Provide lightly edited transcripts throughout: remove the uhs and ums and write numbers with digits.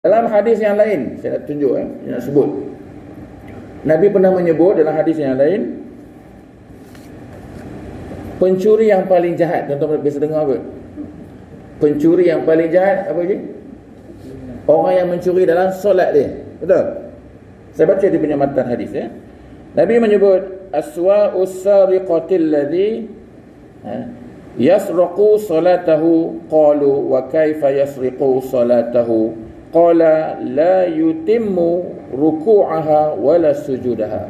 Dalam hadis yang lain, saya nak tunjuk saya nak sebut. Nabi pernah menyebut dalam hadis yang lain, pencuri yang paling jahat, tuan-tuan biasa dengar apa? Pencuri yang paling jahat apa je? Orang yang mencuri dalam solat dia. Betul? Saya baca dia punya matan hadis ya. Nabi menyebut aswa'us sariqatil ladzi yasraqu salatahu, qalu wa kaifa yasriqu salatahu, qala la yutimmu ruku'aha wala sujudaha.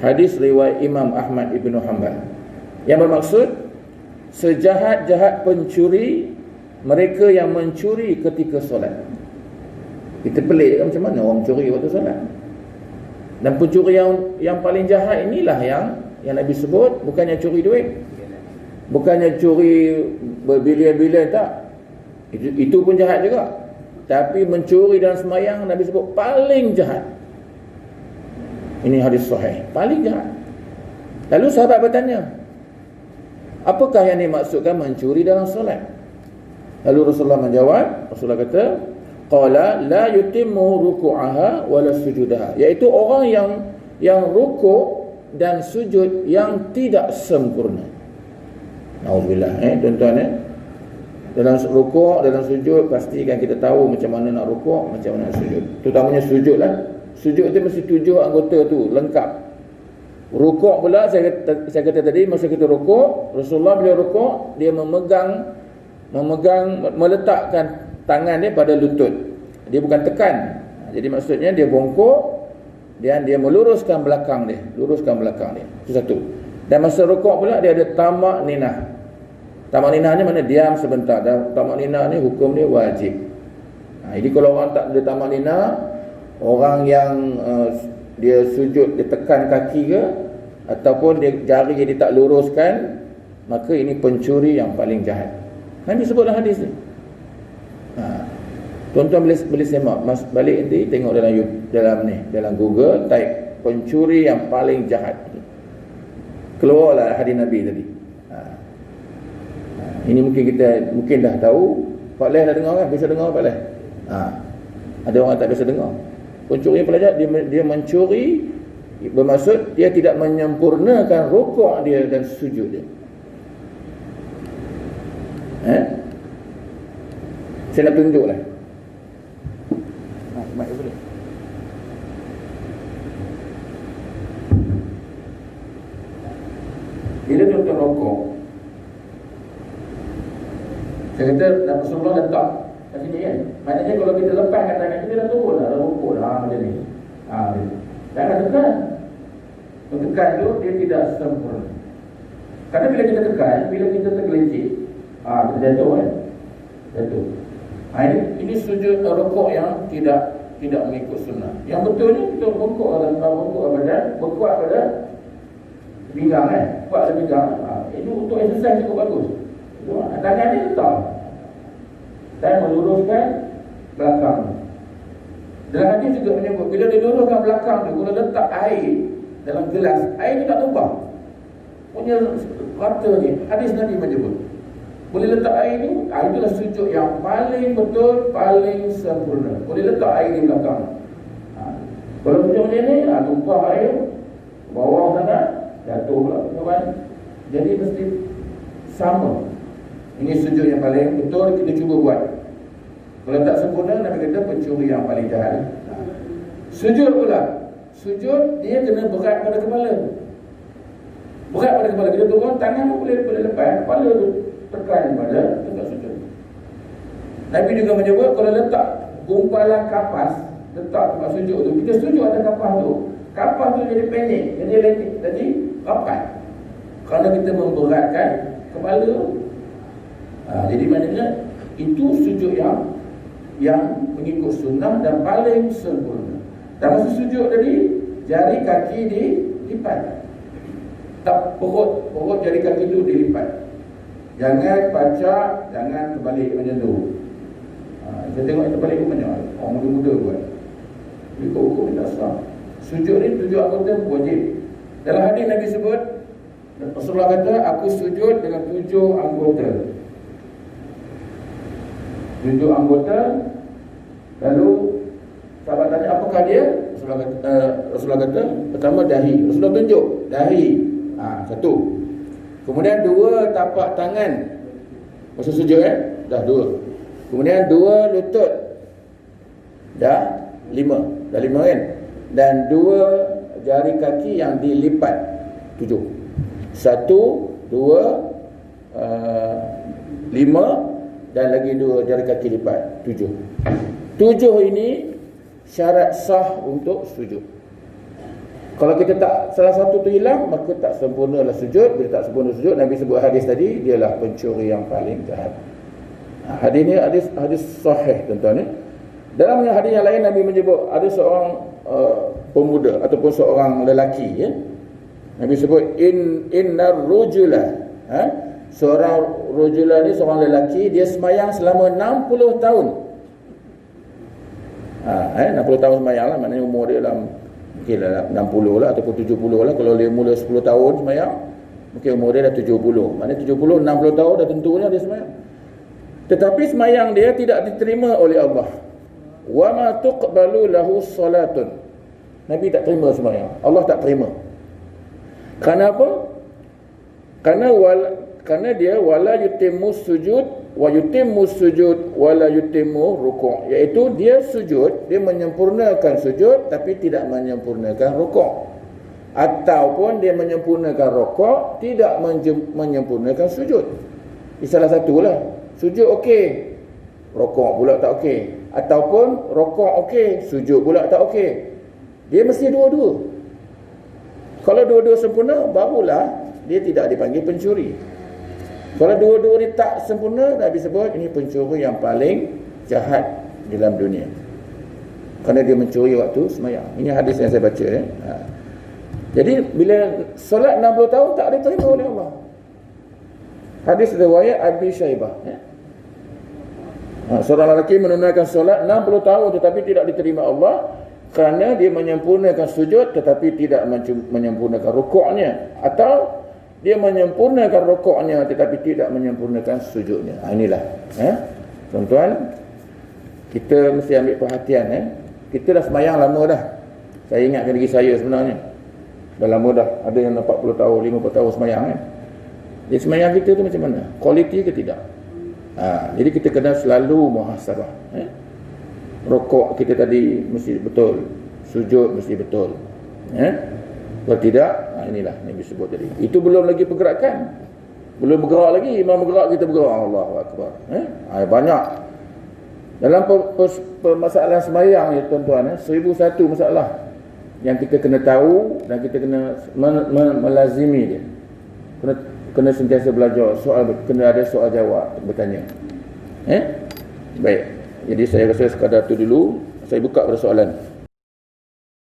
Hadis riwayat Imam Ahmad Ibn Hanbal. Yang bermaksud, sejahat-jahat pencuri mereka yang mencuri ketika solat. Kita pelik kan, macam mana orang curi waktu solat. Dan pencuri yang paling jahat inilah yang Nabi sebut, bukannya curi duit, bukannya curi berbilion-bilion, tak. Itu pun jahat juga. Tapi mencuri dalam sembahyang, Nabi sebut paling jahat. Ini hadis sahih, paling jahat. Lalu sahabat bertanya, apakah yang dimaksudkan mencuri dalam solat? Lalu Rasulullah menjawab, Rasulullah kata, qala la yutimmu ruku'aha wala sujudaha, iaitu orang yang rukuk dan sujud yang tidak sempurna. Nauzubillah, tuan-tuan dalam rukuk, dalam sujud, pastikan kita tahu macam mana nak rukuk, macam mana nak sujud. Terutamanya sujud lah. Sujud tu mesti 7 anggota tu lengkap. Rukuk pula, saya kata tadi, masa kita rukuk, Rasulullah bila rukuk, dia meletakkan tangan dia pada lutut. Dia bukan tekan. Jadi maksudnya dia bongkok dan dia meluruskan belakang dia. Luruskan belakang dia. Itu satu. Dan masa rukuk pula dia ada tamak ninah. Tamak ninah ni mana? Diam sebentar. Dan tamak ninah ni hukum dia wajib. Jadi kalau orang tak ada tamak ninah, orang yang dia sujud, dia tekan kaki ke, ataupun dia jari dia tak luruskan, maka ini pencuri yang paling jahat. Nabi sebut dalam hadis ni. Tuan-tuan boleh semak, balik nanti tengok dalam Google, type pencuri yang paling jahat. Keluarlah hadis Nabi tadi. Ini mungkin dah tahu. Pak Leh dah dengar kan? Biasa dengar Pak Leh? Ada orang tak biasa dengar. Pencuri yang paling jahat, dia mencuri, bermaksud dia tidak menyempurnakan rukuk dia dan sujud dia. Saya nak tunjuk lah. Mic boleh. Bila tuan-tuan rokok, saya kata Rasulullah letak kat sini kan. Maknanya kalau kita lepas kat tangan kita, dah turun dah rokok dah macam ni. Jangan tekan. Tekan tu dia tidak sempurna. Kerana bila kita tekan, bila kita tergelincir, kita jatuh kan. Jatuh. Ini sujud rukuk yang tidak mengikut sunnah. Yang betulnya kita rukuk badan, berkuat pada pinggang kan. Kuat pada pinggang. Itu untuk exercise cukup bagus. Tangan ni letak dan meluruskan belakang. Dalam hadis juga menyebut, bila dia luruskan belakang tu, kalau letak air dalam gelas, air tu tak tumpah. Punya rata ni. Hadis Nabi menyebut, boleh letak air ni, itulah sujud yang paling betul, paling sempurna. Boleh letak air di belakang. Kalau sujud macam ni, tumpah air bawah sana, jatuh pula kawan. Jadi mesti sama. Ini sujud yang paling betul, kita cuba buat. Kalau tak sempurna, Nabi kata pencuri yang paling jahat. Sujud pula, sujud dia kena berat pada kepala. Berat pada kepala. Kita turun, tangan pun boleh lepas, kepala tu tekan pada tempat sujud. Nabi juga menyebut, kalau letak gumpalan kapas, letak tempat sujud tu, kita sujud atas kapas tu jadi pendek, jadi rapat, kerana kita memberatkan kepala. Jadi maknanya itu sujud yang mengikut sunnah dan paling sempurna. Dan masa sujud tadi, jari kaki dilipat. Tak, perut jari kaki itu dilipat. Jangan pacak, jangan terbalik macam tu. Saya tengok yang terbalik pun banyak. Orang muda-muda buat. Ikut hukum tak sah. Sujud ni 7 anggota wajib. Dalam hadis Nabi sebut, Rasulullah kata, aku sujud dengan 7 anggota. 7 anggota Lalu sahabat tanya apakah dia? Rasulullah kata pertama dahi. Rasulullah tunjuk dahi. Satu. Kemudian dua tapak tangan. Masa sujud dah dua. Kemudian dua lutut. Dah lima kan? Dan dua jari kaki yang dilipat. 7. 1, 2, 5 dan lagi dua jari kaki lipat. 7. 7 ini syarat sah untuk sujud. Kalau kita tak, salah satu tu hilang, maka tak sempurnalah sujud. Bila tak sempurna sujud, Nabi sebut hadis tadi, dialah pencuri yang paling jahat. Hadis ni hadis sahih tuan-tuan. Dalam hadis yang lain Nabi menyebut ada seorang pemuda ataupun seorang lelaki Nabi sebut innar rujula, seorang rujula ni seorang lelaki, dia semayang selama 60 tahun. 60 tahun semayang lah, maknanya umur dia dalam mungkin dalam 60 lah ataupun 70 lah. Kalau dia mula 10 tahun semayang, mungkin umur dia dah 70. Maknanya 70, 60 tahun dah tentunya dia semayang. Tetapi semayang dia tidak diterima oleh Allah. Wa ma tuqbalu lahu salatun. Nabi tak terima semayang. Allah tak terima. Kenapa? Kerana dia wala yutimmu sujud wa yutimmu sujud wala yutimmu rukuk, iaitu dia sujud, dia menyempurnakan sujud tapi tidak menyempurnakan rukuk, ataupun dia menyempurnakan rukuk tidak menyempurnakan sujud. Ini salah satulah. Sujud okey, rukuk pula tak okey, ataupun rukuk okey, sujud pula tak okey. Dia mesti dua-dua. Kalau dua-dua sempurna, barulah dia tidak dipanggil pencuri. Kalau dua-dua ni tak sempurna, Nabi sebut ini pencuri yang paling jahat dalam dunia, kerana dia mencuri waktu semayang. Ini hadis yang saya baca Jadi bila solat 60 tahun tak diterima oleh Allah. Hadis riwayat Abi Syaibah seorang lelaki menunaikan solat 60 tahun tetapi tidak diterima Allah kerana dia menyempurnakan sujud tetapi tidak menyempurnakan rukuknya, atau dia menyempurnakan rukuknya tetapi tidak menyempurnakan sujudnya. Inilah tuan-tuan, kita mesti ambil perhatian. Kita dah semayang lama dah. Saya ingatkan diri saya sebenarnya dah lama dah. Ada yang 40 tahun 50 tahun semayang Jadi semayang kita tu macam mana? Kualiti ke tidak? Jadi kita kena selalu muhasabah. Rukuk kita tadi mesti betul, sujud mesti betul. Kalau tidak, inilah yang disebut tadi. Itu belum lagi pergerakan. Belum bergerak lagi, imam bergerak kita bergerak. Allahu Akbar. Banyak. Dalam permasalahan semayang ni tuan-tuan, 1001 masalah yang kita kena tahu dan kita kena melazimi dia. Kena sentiasa belajar, kena ada soal jawab, bertanya. Baik. Jadi saya rasa sekadar tu dulu. Saya buka pada soalan.